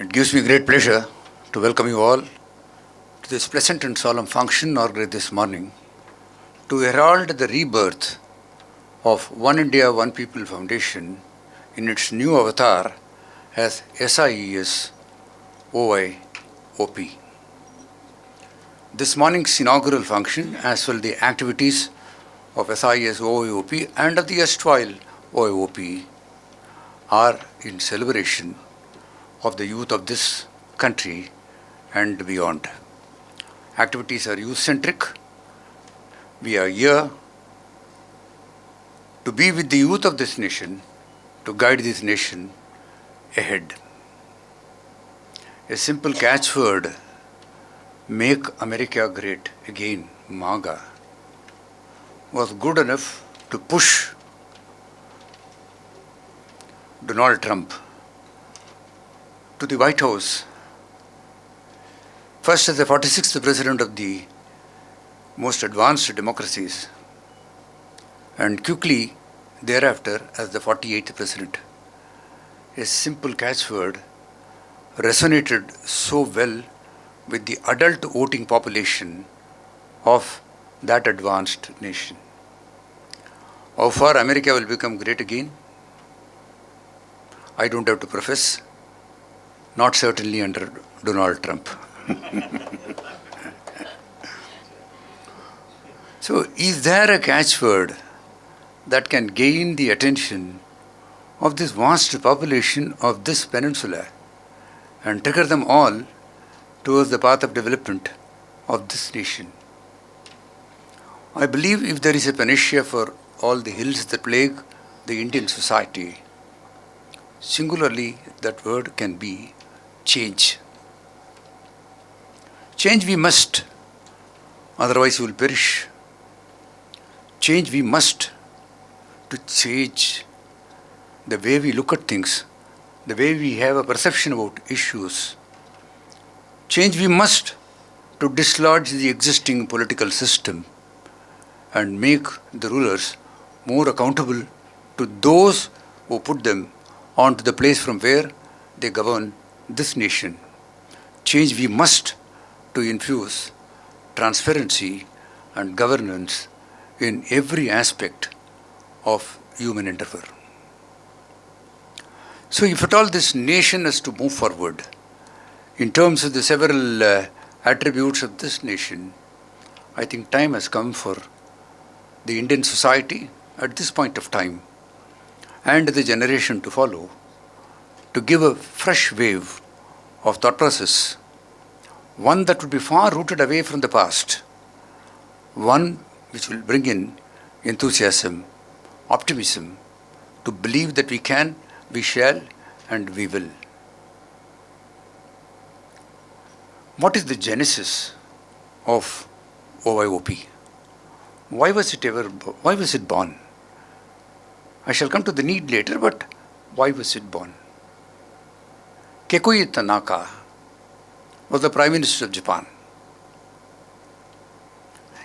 It gives me great pleasure to welcome you all to this pleasant and solemn function organized this morning to herald the rebirth of One India, One People Foundation in its new avatar as SIES OIOP. This morning's inaugural function, as well the activities of SIES OIOP and of the erstwhile OIOP, are in celebration of the youth of this country and beyond. Activities are youth-centric. We are here to be with the youth of this nation, to guide this nation ahead. A simple catchword, "Make America Great Again, MAGA," was good enough to push Donald Trump to the White House, first as the 46th president of the most advanced democracies, and quickly thereafter as the 48th president. A simple catchword resonated so well with the adult voting population of that advanced nation. How far America will become great again? I don't have to profess. Not certainly under Donald Trump. So, is there a catchword that can gain the attention of this vast population of this peninsula and trigger them all towards the path of development of this nation? I believe if there is a panacea for all the ills that plague the Indian society, singularly that word can be change. Change we must, otherwise we will perish. Change we must to change the way we look at things, the way we have a perception about issues. Change we must to dislodge the existing political system and make the rulers more accountable to those who put them onto the place from where they govern this nation. Change we must to infuse transparency and governance in every aspect of human endeavor. So if at all this nation has to move forward in terms of the several attributes of this nation, I think time has come for the Indian society at this point of time and the generation to follow to give a fresh wave of thought process, one that would be far rooted away from the past, one which will bring in enthusiasm, optimism, to believe that we can, we shall, and we will. What is the genesis of OIOP? Why was it born? I shall come to the need later, but why was it born? Kekuyi Tanaka was the Prime Minister of Japan.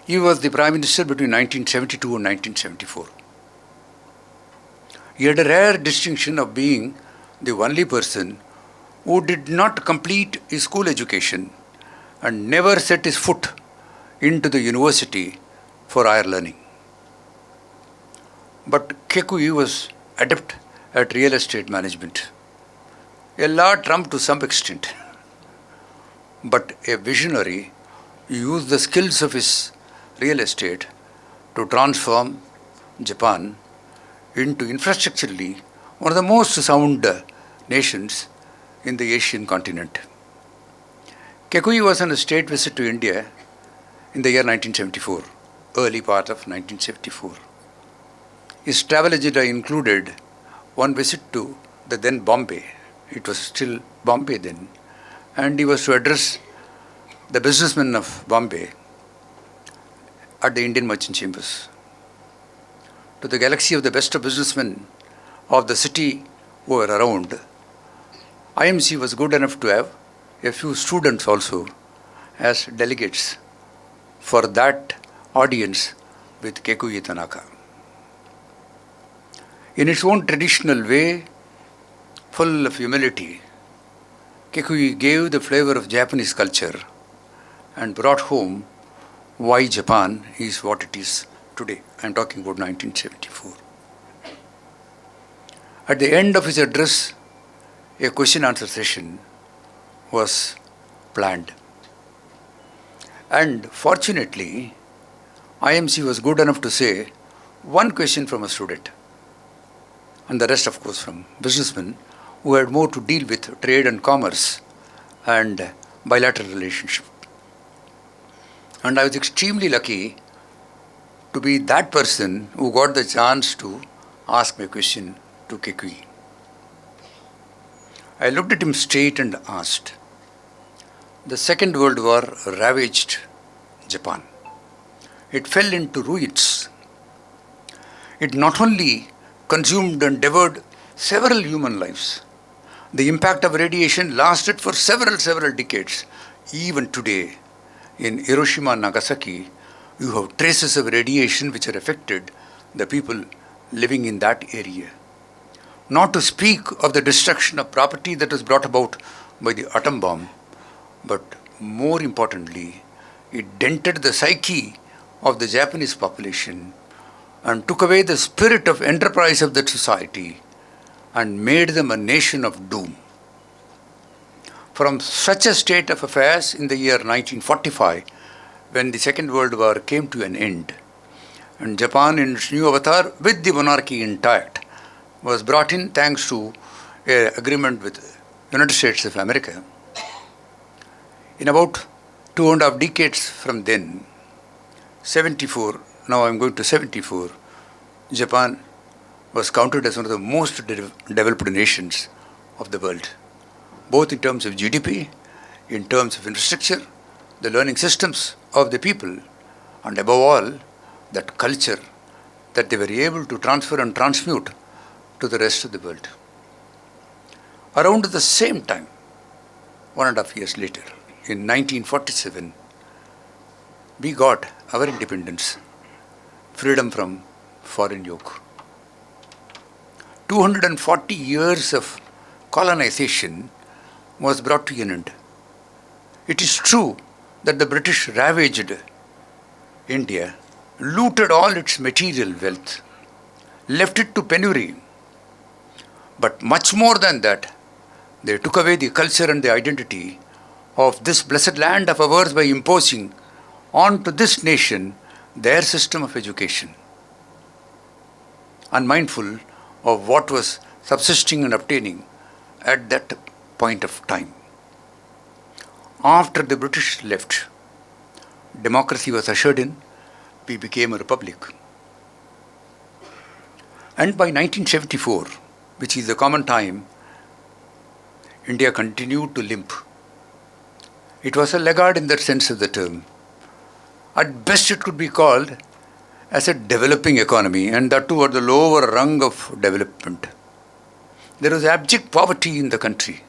He was the Prime Minister between 1972 and 1974. He had a rare distinction of being the only person who did not complete his school education and never set his foot into the university for higher learning. But Kekuyi was adept at real estate management. A law trump to some extent, but a visionary used the skills of his real estate to transform Japan into infrastructurally one of the most sound nations in the Asian continent. Kekuyi was on a state visit to India in the year 1974, early part of 1974. His travel agenda included one visit to the then Bombay. It was still Bombay then, and he was to address the businessmen of Bombay at the Indian Merchant Chambers. To the galaxy of the best of businessmen of the city who were around, IMC was good enough to have a few students also as delegates for that audience with Kekuyi Tanaka. In its own traditional way, full of humility, Kikuyi gave the flavor of Japanese culture and brought home why Japan is what it is today. I am talking about 1974. At the end of his address, a question-answer session was planned. And fortunately, IMC was good enough to say one question from a student, and the rest, of course, from businessmen who had more to deal with trade and commerce and bilateral relationship. And I was extremely lucky to be that person who got the chance to ask my question to Kikuyi. I looked at him straight and asked, the Second World War ravaged Japan. It fell into ruins. It not only consumed and devoured several human lives, the impact of radiation lasted for several decades. Even today, in Hiroshima and Nagasaki, you have traces of radiation which have affected the people living in that area. Not to speak of the destruction of property that was brought about by the atom bomb, but more importantly, it dented the psyche of the Japanese population and took away the spirit of enterprise of that society and made them a nation of doom. From such a state of affairs in the year 1945, when the Second World War came to an end, and Japan in its new avatar with the monarchy intact was brought in thanks to an agreement with United States of America. In about 2.5 decades from then, 74, now I'm going to 74, Japan was counted as one of the most developed nations of the world, both in terms of GDP, in terms of infrastructure, the learning systems of the people, and above all, that culture that they were able to transfer and transmute to the rest of the world. Around the same time, 1.5 years later, in 1947, we got our independence, freedom from foreign yoke. 240 years of colonization was brought to an end. It is true that the British ravaged India, looted all its material wealth, left it to penury. But much more than that, they took away the culture and the identity of this blessed land of ours by imposing onto this nation their system of education, unmindful of what was subsisting and obtaining at that point of time. After the British left, democracy was ushered in, we became a republic. And by 1974, which is the common time, India continued to limp. It was a laggard in that sense of the term. At best it could be called as a developing economy, and that too at the lower rung of development. There was abject poverty in the country.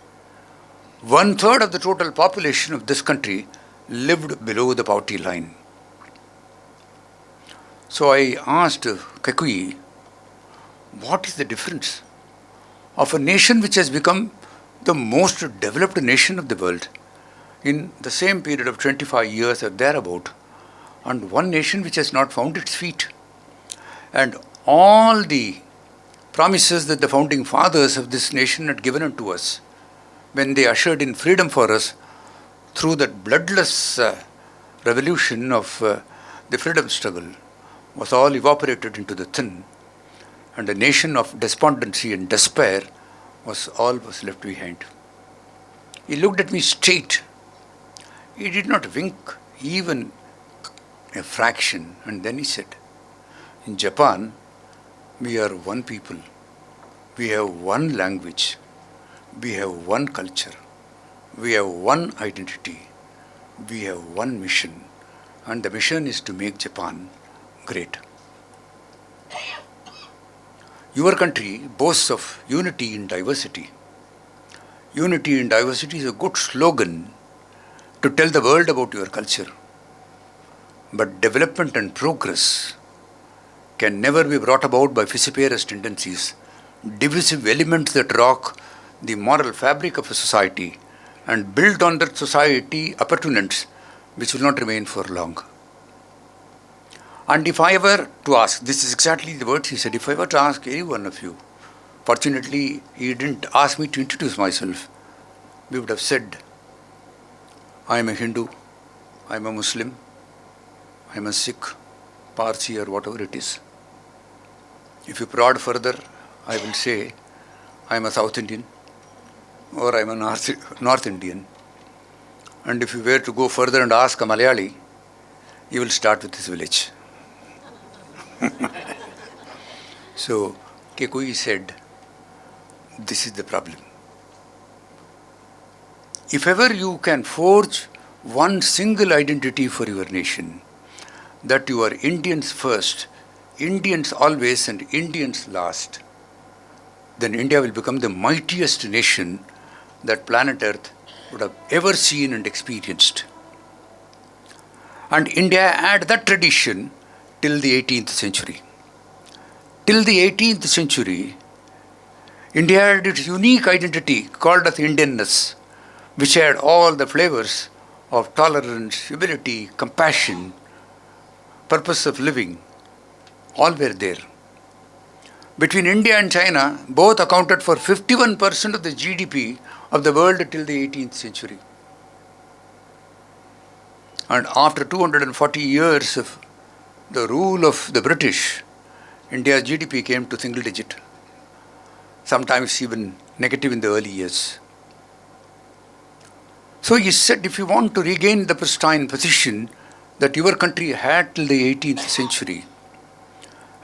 1/3 of the total population of this country lived below the poverty line. So I asked Kikuyi, what is the difference of a nation which has become the most developed nation of the world in the same period of 25 years or thereabout, and one nation which has not found its feet? And all the promises that the founding fathers of this nation had given unto us when they ushered in freedom for us through that bloodless revolution of the freedom struggle was all evaporated into the thin, and a nation of despondency and despair was left behind. He looked at me straight. He did not wink even a fraction, and then he said, in Japan, we are one people, we have one language, we have one culture, we have one identity, we have one mission, and the mission is to make Japan great. Your country boasts of unity in diversity. Unity in diversity is a good slogan to tell the world about your culture. But development and progress can never be brought about by vociferous tendencies, divisive elements that rock the moral fabric of a society and build on that society opportunities which will not remain for long. And if I were to ask, this is exactly the words he said, if I were to ask any one of you, fortunately he didn't ask me to introduce myself, we would have said, I am a Hindu, I am a Muslim, I am a Sikh, Parsi or whatever it is. If you prod further, I will say, I am a South Indian or I am a North Indian. And if you were to go further and ask a Malayali, you will start with his village. So, Kekoi said, this is the problem. If ever you can forge one single identity for your nation, that you are Indians first, Indians always and Indians last, then India will become the mightiest nation that planet Earth would have ever seen and experienced. And India had that tradition till the 18th century. Till the 18th century, India had its unique identity called as Indianness, which had all the flavors of tolerance, humility, compassion, purpose of living, all were there. Between India and China, both accounted for 51% of the GDP of the world till the 18th century. And after 240 years of the rule of the British, India's GDP came to single digit, sometimes even negative in the early years. So he said, if you want to regain the pristine position that your country had till the 18th century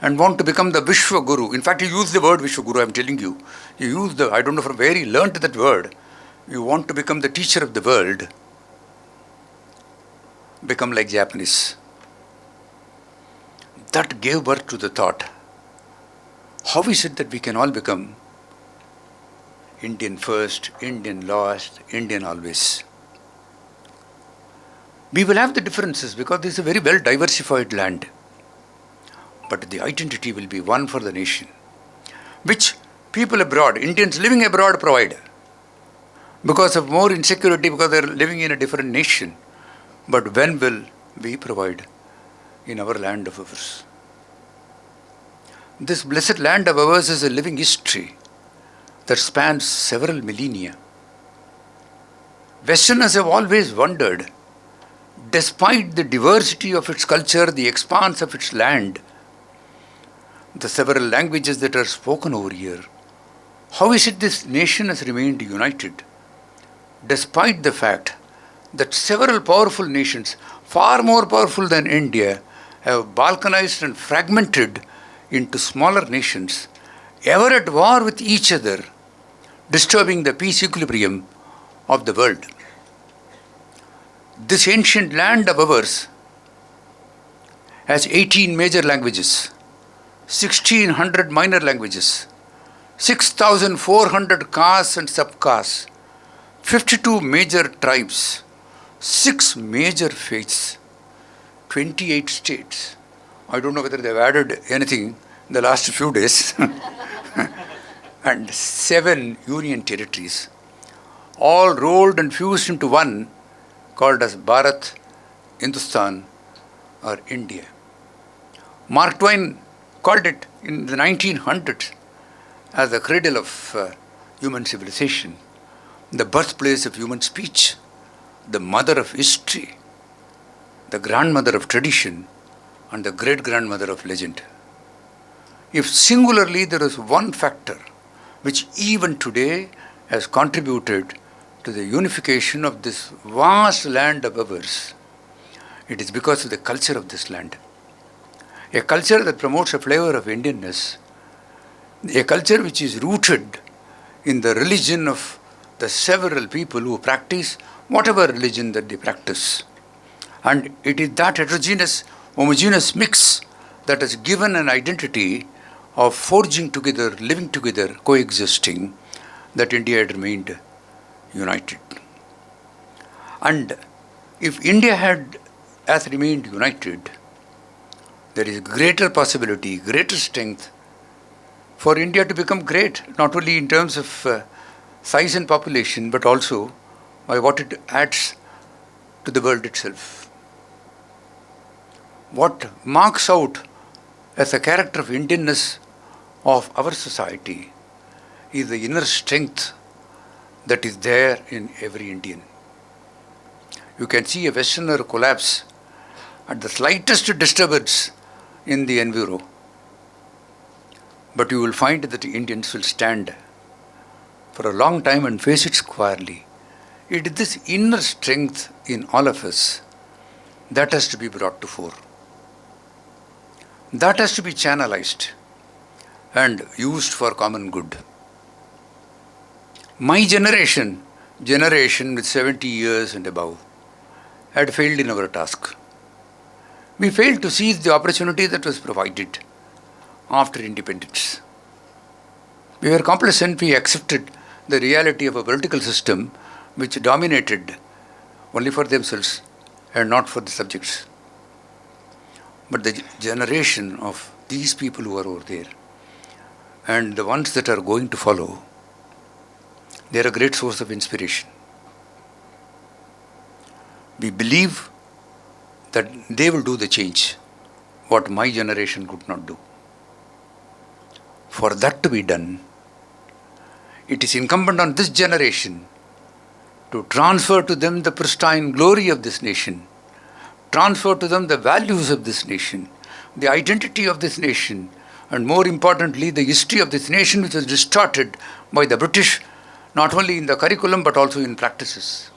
and want to become the Vishwa Guru, in fact, he used the word Vishwa Guru, I'm telling you. He used the, I don't know from where he learnt that word. You want to become the teacher of the world, become like Japanese. That gave birth to the thought, how is it that we can all become Indian first, Indian last, Indian always? We will have the differences because this is a very well diversified land. But the identity will be one for the nation, which people abroad, Indians living abroad provide. Because of more insecurity, because they are living in a different nation. But when will we provide in our land of ours? This blessed land of ours is a living history that spans several millennia. Westerners have always wondered, despite the diversity of its culture, the expanse of its land, the several languages that are spoken over here, how is it this nation has remained united, despite the fact that several powerful nations, far more powerful than India, have balkanized and fragmented into smaller nations, ever at war with each other, disturbing the peace equilibrium of the world. This ancient land of ours has 18 major languages, 1,600 minor languages, 6,400 castes and subcastes, 52 major tribes, 6 major faiths, 28 states. I don't know whether they've added anything in the last few days. And 7 union territories, all rolled and fused into one, called as Bharat, Hindustan or India. Mark Twain called it in the 1900s as the cradle of human civilization, the birthplace of human speech, the mother of history, the grandmother of tradition, and the great-grandmother of legend. If singularly there is one factor which even today has contributed to the unification of this vast land of ours, it is because of the culture of this land. A culture that promotes a flavor of Indianness, a culture which is rooted in the religion of the several people who practice whatever religion that they practice. And it is that heterogeneous, homogeneous mix that has given an identity of forging together, living together, coexisting, that India had remained united. And if India has remained united, there is greater possibility, greater strength for India to become great, not only in terms of size and population, but also by what it adds to the world itself. What marks out as a character of Indianness of our society is the inner strength that is there in every Indian. You can see a Westerner collapse at the slightest disturbance in the enviro, but you will find that the Indians will stand for a long time and face it squarely. It is this inner strength in all of us that has to be brought to fore. That has to be channelized and used for common good. My generation with 70 years and above, had failed in our task. We failed to seize the opportunity that was provided after independence. We were complacent, we accepted the reality of a political system which dominated only for themselves and not for the subjects. But the generation of these people who are over there and the ones that are going to follow, they are a great source of inspiration. We believe that they will do the change, what my generation could not do. For that to be done, it is incumbent on this generation to transfer to them the pristine glory of this nation, transfer to them the values of this nation, the identity of this nation, and more importantly, the history of this nation which was distorted by the British, not only in the curriculum but also in practices.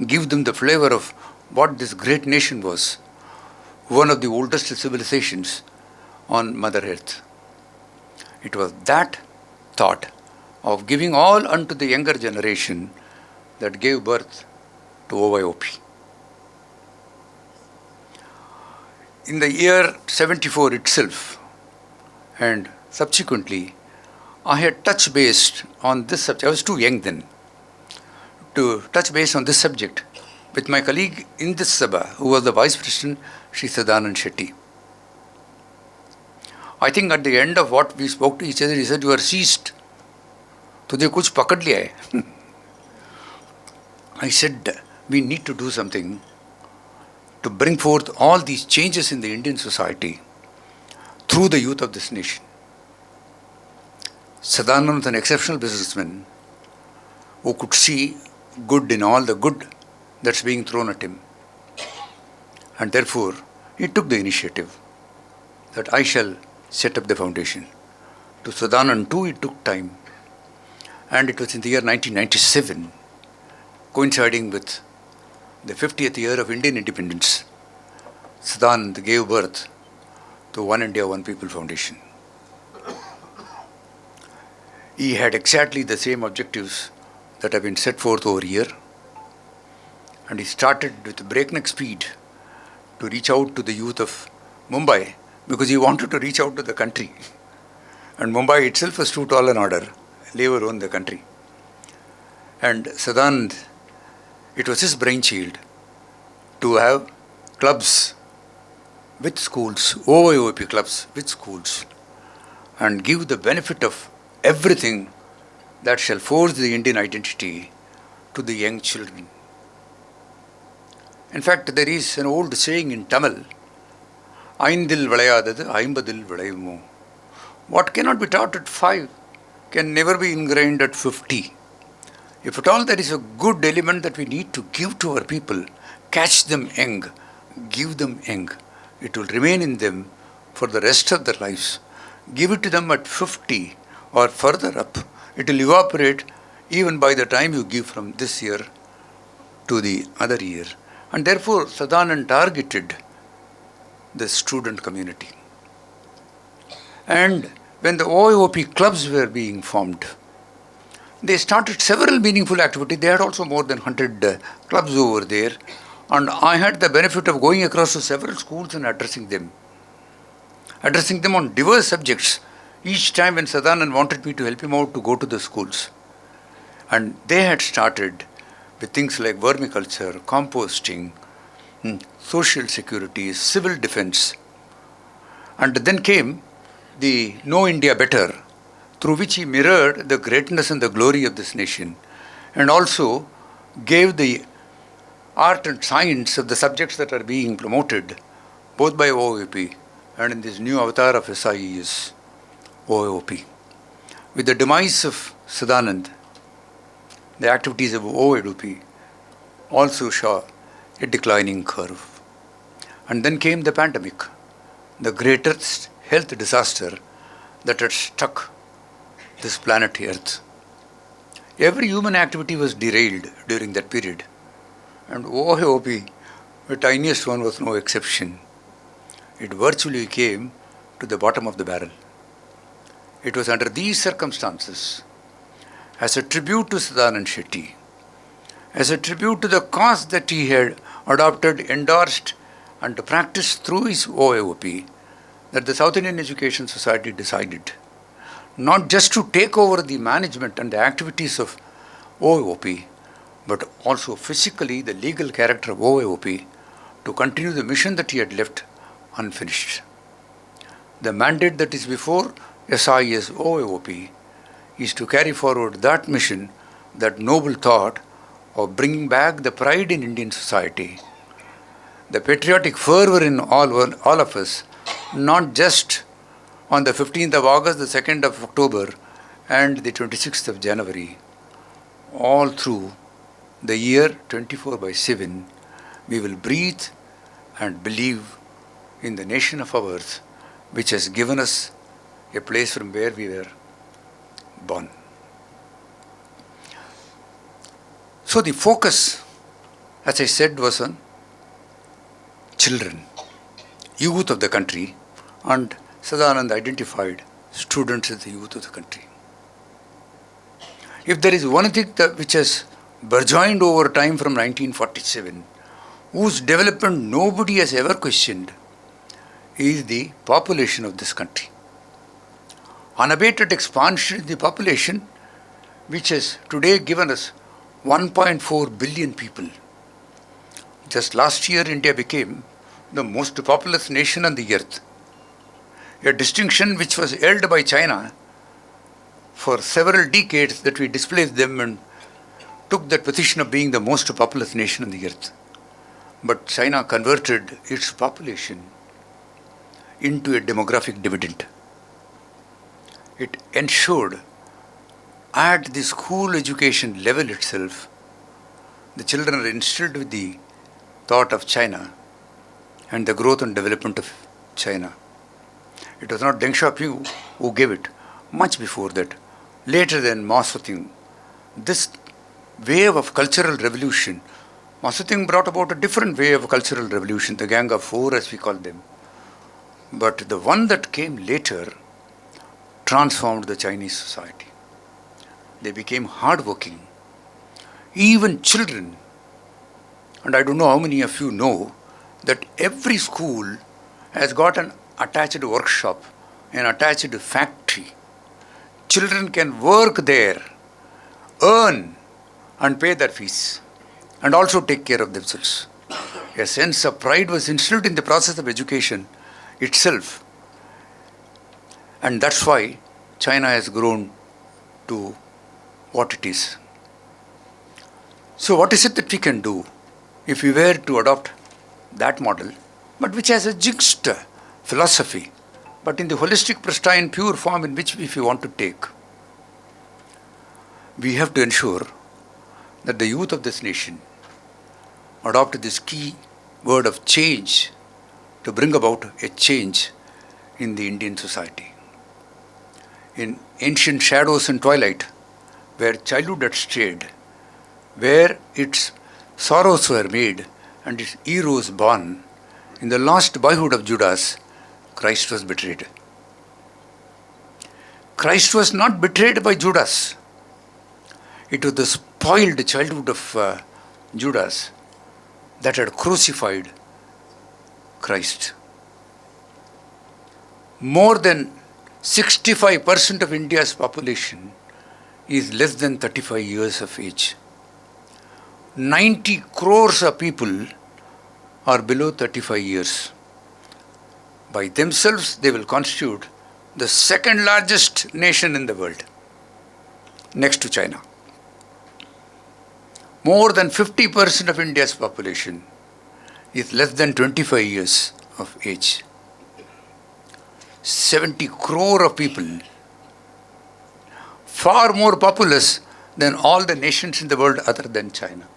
Give them the flavor of what this great nation was, one of the oldest civilizations on Mother Earth. It was that thought of giving all unto the younger generation that gave birth to OIOP. In the year 74 itself, and subsequently, I had touch based on this subject. I was too young then to touch base on this subject with my colleague in this Sabha, who was the Vice President, Sri Sadanand Shetty. I think at the end of what we spoke to each other, he said, "You are seized. Tujhe kuch pakad liya hai." I said, we need to do something to bring forth all these changes in the Indian society through the youth of this nation. Sadanand was an exceptional businessman who could see good in all the good that's being thrown at him. And therefore, he took the initiative that I shall set up the foundation. To Sadanand too, it took time. And it was in the year 1997, coinciding with the 50th year of Indian independence, Sadanand gave birth to One India, One People Foundation. He had exactly the same objectives that have been set forth over here. And he started with breakneck speed to reach out to the youth of Mumbai because he wanted to reach out to the country. And Mumbai itself was too tall an order, leave alone the country. And Sadanand, it was his brainchild to have clubs with schools, OIOP clubs with schools, and give the benefit of everything that shall forge the Indian identity to the young children. In fact, there is an old saying in Tamil, "Aindil vilayadadu, aimbadil vilayumo." What cannot be taught at 5 can never be ingrained at 50. If at all there is a good element that we need to give to our people, catch them young, give them young. It will remain in them for the rest of their lives. Give it to them at 50 or further up. It will evaporate even by the time you give from this year to the other year. And therefore, Sadanand targeted the student community. And when the OIOP clubs were being formed, they started several meaningful activities. They had also more than 100 clubs over there. And I had the benefit of going across to several schools and addressing them on diverse subjects. Each time when Sadanand wanted me to help him out to go to the schools. And they had started with things like vermiculture, composting, social security, civil defense. And then came the Know India Better, through which he mirrored the greatness and the glory of this nation, and also gave the art and science of the subjects that are being promoted both by OIOP and in this new avatar of SIES, OIOP. With the demise of Sadanand, the activities of OIOP also saw a declining curve. And then came the pandemic, the greatest health disaster that had struck this planet Earth. Every human activity was derailed during that period, and OIOP, the tiniest one, was no exception. It virtually came to the bottom of the barrel. It was under these circumstances, as a tribute to Sadanand Shetty, as a tribute to the cause that he had adopted, endorsed, and practiced through his OIOP, that the South Indian Education Society decided not just to take over the management and the activities of OIOP, but also physically the legal character of OIOP to continue the mission that he had left unfinished. The mandate that is before SIES OIOP is to carry forward that mission, that noble thought of bringing back the pride in Indian society, the patriotic fervor in all of us, not just on the 15th of August, the 2nd of October, and the 26th of January. All through the year 24/7, we will breathe and believe in the nation of ours, which has given us a place from where we were born. So the focus, as I said, was on children, youth of the country, and Sadanand identified students as the youth of the country. If there is one thing which has burgeoned over time from 1947, whose development nobody has ever questioned, is the population of this country. Unabated expansion in the population, which has today given us 1.4 billion people. Just last year, India became the most populous nation on the earth, a distinction which was held by China for several decades, that we displaced them and took that position of being the most populous nation on the earth. But China converted its population into a demographic dividend. It ensured at the school education level itself, the children are instilled with the thought of China and the growth and development of China. It was not Deng Xiaoping who gave it, much before that. Later than Mao Zedong, this wave of cultural revolution, Mao Zedong brought about a different way of cultural revolution, the Gang of Four as we call them. But the one that came later transformed the Chinese society. They became hardworking. Even children, and I don't know how many of you know that every school has got an attached workshop, an attached factory. Children can work there, earn, and pay their fees, and also take care of themselves. A sense of pride was instilled in the process of education itself. And that's why China has grown to what it is. So what is it that we can do if we were to adopt that model, but which has a jixed philosophy, but in the holistic, pristine, pure form in which if we want to take? We have to ensure that the youth of this nation adopt this key word of change to bring about a change in the Indian society. In ancient shadows and twilight, where childhood had strayed, where its sorrows were made and its heroes born, in the lost boyhood of Judas, Christ was betrayed. Christ was not betrayed by Judas. It was the spoiled childhood of Judas that had crucified Christ. More than 65% of India's population is less than 35 years of age. 90 crores of people are below 35 years. By themselves, they will constitute the second largest nation in the world, next to China. More than 50% of India's population is less than 25 years of age. 70 crore of people, far more populous than all the nations in the world other than China.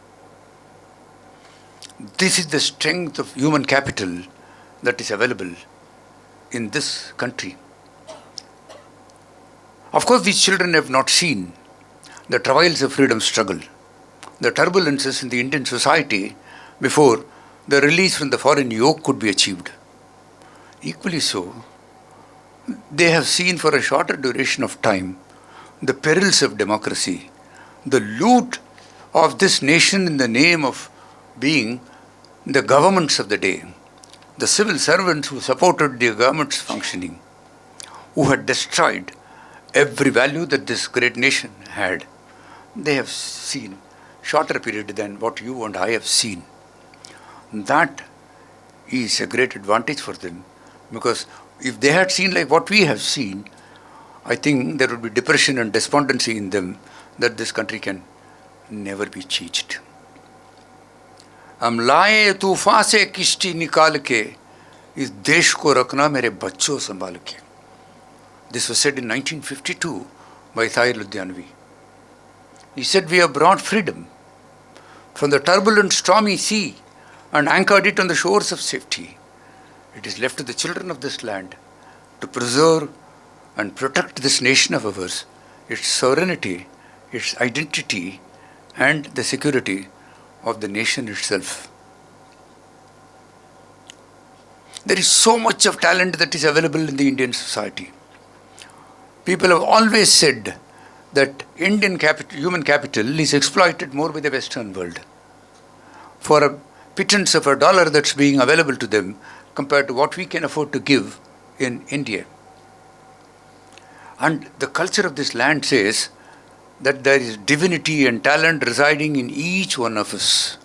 This is the strength of human capital that is available in this country. Of course, these children have not seen the trials of freedom struggle, the turbulences in the Indian society before the release from the foreign yoke could be achieved. Equally so, they have seen for a shorter duration of time the perils of democracy, the loot of this nation in the name of being the governments of the day, the civil servants who supported the government's functioning, who had destroyed every value that this great nation had. They have seen shorter period than what you and I have seen. That is a great advantage for them, because if they had seen like what we have seen, I think there would be depression and despondency in them that this country can never be changed. हम लाए तूफान से किश्ती निकाल के इस देश को रखना मेरे बच्चों संभाल के. This was said in 1952 by Tahir Ludhianvi. He said, we have brought freedom from the turbulent stormy sea and anchored it on the shores of safety. It is left to the children of this land to preserve and protect this nation of ours, its sovereignty, its identity, and the security of the nation itself. There is so much of talent that is available in the Indian society. People have always said that Indian human capital is exploited more by the Western world for a pittance of $1 that's being available to them compared to what we can afford to give in India. And the culture of this land says that there is divinity and talent residing in each one of us.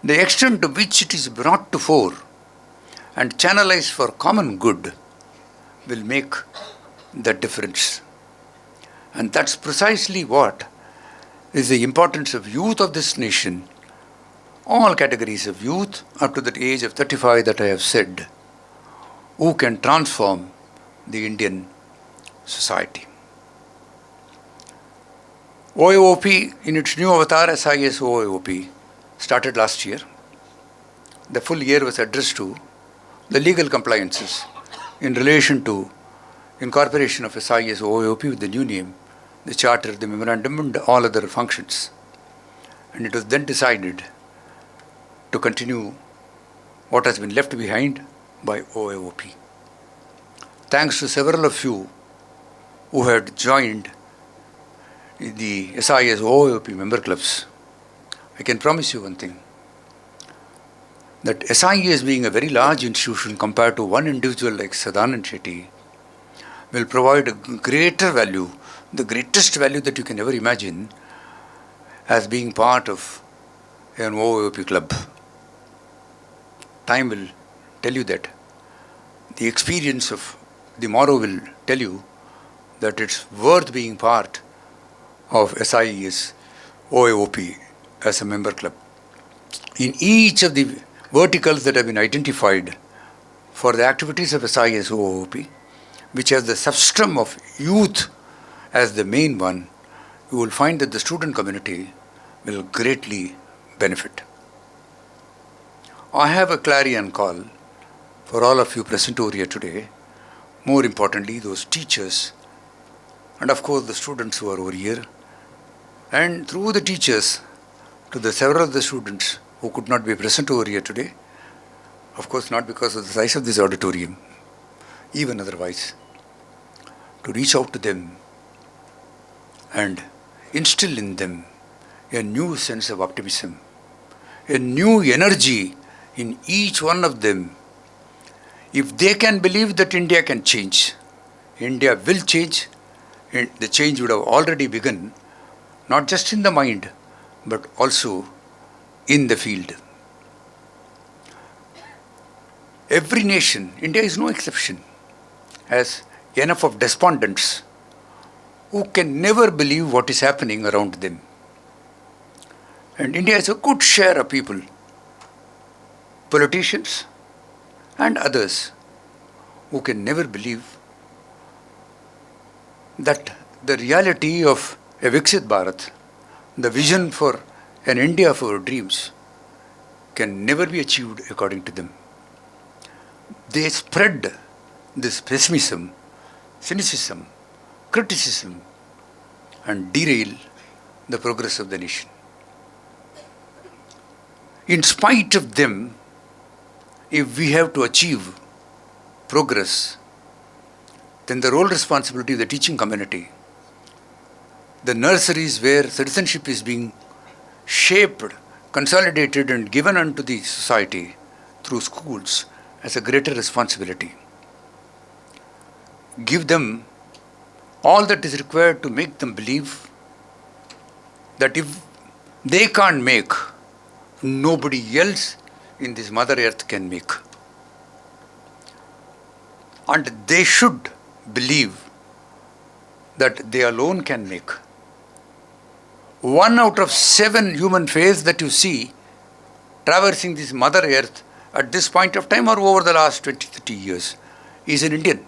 The extent to which it is brought to fore and channelized for common good will make the difference. And that's precisely what is the importance of youth of this nation, all categories of youth up to the age of 35 that I have said, who can transform the Indian society. OIOP in its new avatar SIES OIOP started last year. The full year was addressed to the legal compliances in relation to incorporation of SIES OIOP with the new name, the charter, the memorandum, and all other functions. And it was then decided to continue what has been left behind by OIOP. Thanks to several of you who had joined the SIES OIOP member clubs, I can promise you one thing, that SIES being a very large institution compared to one individual like Sadanand Shetty will provide a greater value, the greatest value that you can ever imagine as being part of an OIOP club. Time will tell you that. The experience of the morrow will tell you that it's worth being part of SIES OIOP as a member club. In each of the verticals that have been identified for the activities of SIES OIOP, which has the substrum of youth as the main one, you will find that the student community will greatly benefit. I have a clarion call for all of you present over here today, more importantly those teachers and of course the students who are over here, and through the teachers to the several of the students who could not be present over here today, of course not because of the size of this auditorium, even otherwise, to reach out to them and instill in them a new sense of optimism, a new energy in each one of them. If they can believe that India can change, India will change, and the change would have already begun, not just in the mind, but also in the field. Every nation, India is no exception, has enough of despondents who can never believe what is happening around them. And India has a good share of people, politicians and others, who can never believe that the reality of a Viksit Bharat, the vision for an India of our dreams, can never be achieved according to them. They spread this pessimism, cynicism, criticism, and derail the progress of the nation. In spite of them, if we have to achieve progress, then the role responsibility of the teaching community, the nurseries where citizenship is being shaped, consolidated and given unto the society through schools as a greater responsibility. Give them all that is required to make them believe that if they can't make, nobody else in this Mother Earth can make. And they should believe that they alone can make. 1 out of 7 human face that you see traversing this Mother Earth at this point of time or over the last 20-30 years is an Indian.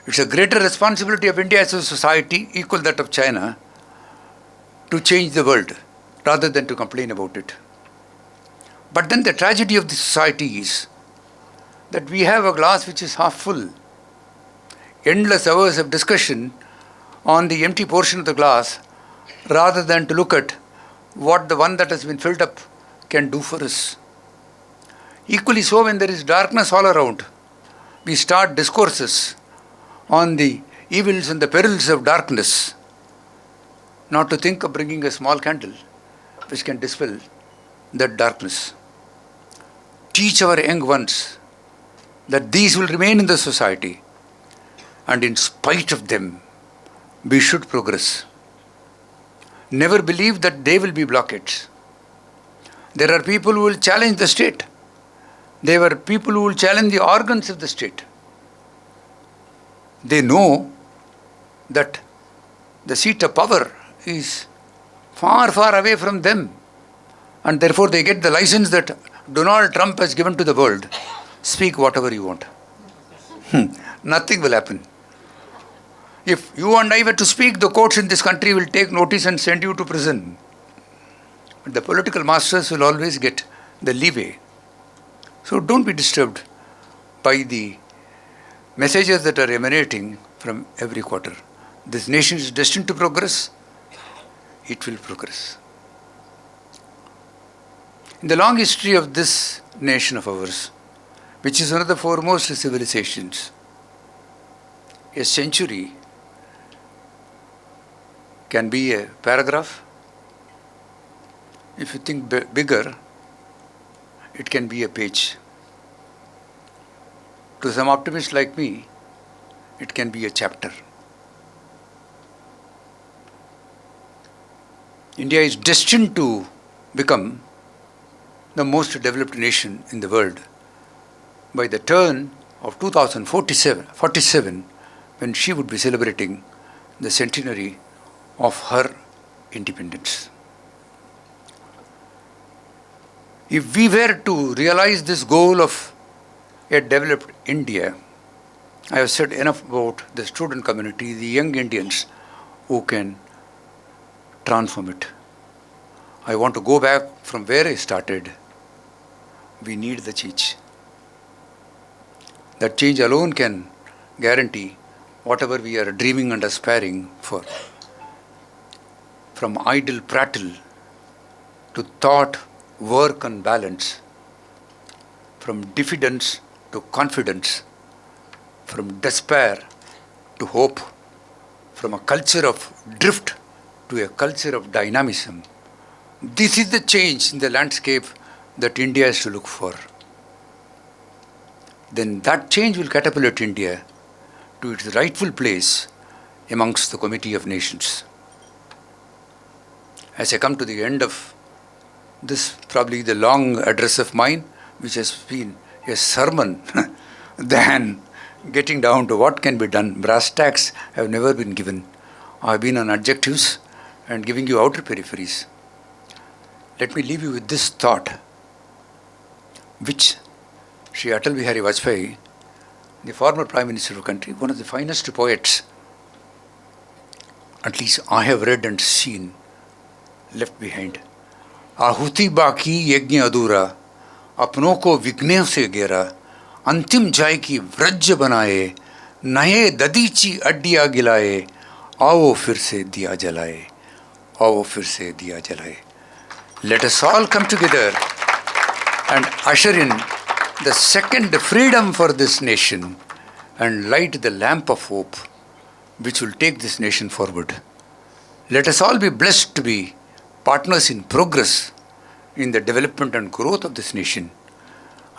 It's a greater responsibility of India as a society, equal that of China, to change the world rather than to complain about it. But then the tragedy of the society is that we have a glass which is half full. Endless hours of discussion on the empty portion of the glass rather than to look at what the one that has been filled up can do for us. Equally so, when there is darkness all around, we start discourses on the evils and the perils of darkness, not to think of bringing a small candle which can dispel that darkness. Teach our young ones that these will remain in the society, and in spite of them, we should progress. Never believe that they will be blockades. There are people who will challenge the state. There are people who will challenge the organs of the state. They know that the seat of power is far, far away from them, and therefore they get the license that Donald Trump has given to the world. Speak whatever you want. Nothing will happen. If you and I were to speak, the courts in this country will take notice and send you to prison. But the political masters will always get the leeway. So don't be disturbed by the messages that are emanating from every quarter. This nation is destined to progress. It will progress. In the long history of this nation of ours, which is one of the foremost civilizations, a century can be a paragraph. If you think bigger, it can be a page. To some optimists like me, it can be a chapter. India is destined to become the most developed nation in the world by the turn of 2047, when she would be celebrating the centenary of her independence. If we were to realize this goal of a developed India, I have said enough about the student community, the young Indians who can transform it. I want to go back from where I started. We need the change. That change alone can guarantee whatever we are dreaming and aspiring for. From idle prattle to thought, work and balance, from diffidence to confidence, from despair to hope, from a culture of drift to a culture of dynamism. This is the change in the landscape that India has to look for. Then that change will catapult India to its rightful place amongst the Committee of Nations. As I come to the end of this, probably the long address of mine, which has been a sermon, than getting down to what can be done. Brass tacks have never been given. I have been on adjectives and giving you outer peripheries. let me leave you with this thought, which Sri Atal Bihari Vajpayee, the former Prime Minister of the country, one of the finest poets, at least I have read and seen, left behind. आहुति बाकी यज्ञ अधूरा, अपनों को विघ्नों से घेरा, अंतिम जाय की व्रज बनाए, नए ददीची अड्डिया गिलाए, आओ फिर से दिया जलाए, आओ फिर से दिया जलाए. Let us all come together and usher in the second freedom for this nation and light the lamp of hope which will take this nation forward. Let us all be blessed to be partners in progress in the development and growth of this nation,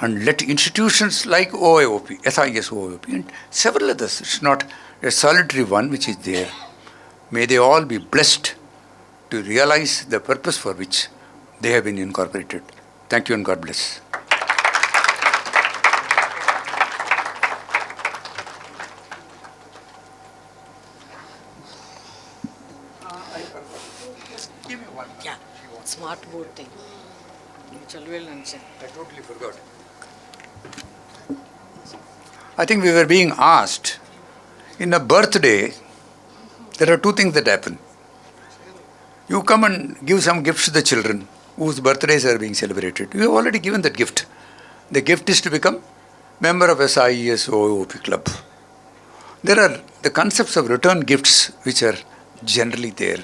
and let institutions like OIOP, SIES OIOP, and several others, it's not a solitary one which is there, may they all be blessed to realize the purpose for which they have been incorporated. Thank you and God bless. Give me one. Yeah, smart board thing. I totally forgot. I think we were being asked, in a birthday, there are two things that happen. You come and give some gifts to the children whose birthdays are being celebrated. You have already given that gift. The gift is to become member of SIES OIOP club. There are the concepts of return gifts which are generally there.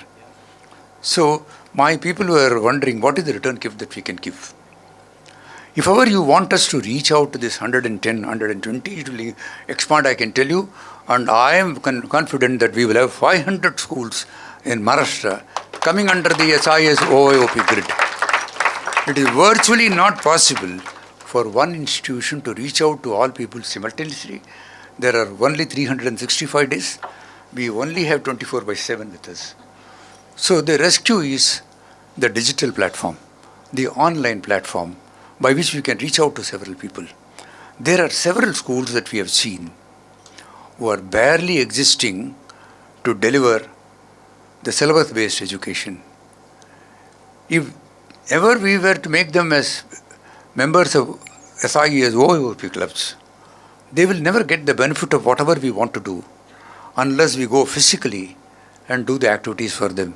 So, my people were wondering, what is the return gift that we can give? If ever you want us to reach out to this 110, 120, it will expand, I can tell you, and I am confident that we will have 500 schools in Maharashtra coming under the SIES OIOP grid. It is virtually not possible for one institution to reach out to all people simultaneously. There are only 365 days. We only have 24/7 with us. So the rescue is the digital platform, the online platform by which we can reach out to several people. There are several schools that we have seen who are barely existing to deliver the syllabus-based education. If ever we were to make them as members of SIES OIOP clubs, they will never get the benefit of whatever we want to do unless we go physically and do the activities for them.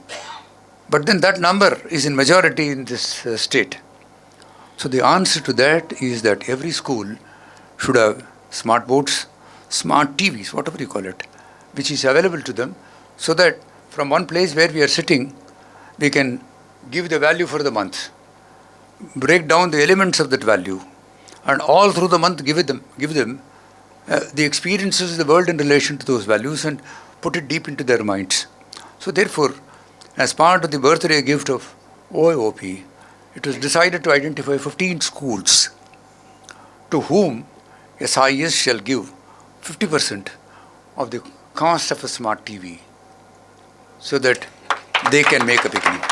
But then that number is in majority in this state. So the answer to that is that every school should have smart boards, smart TVs, whatever you call it, which is available to them, so that from one place where we are sitting, we can give the value for the month, break down the elements of that value, and all through the month give them the experiences of the world in relation to those values and put it deep into their minds. So therefore, as part of the birthday gift of OIOP, it was decided to identify 15 schools to whom SIES shall give 50% of the cost of a smart TV so that they can make a beginning.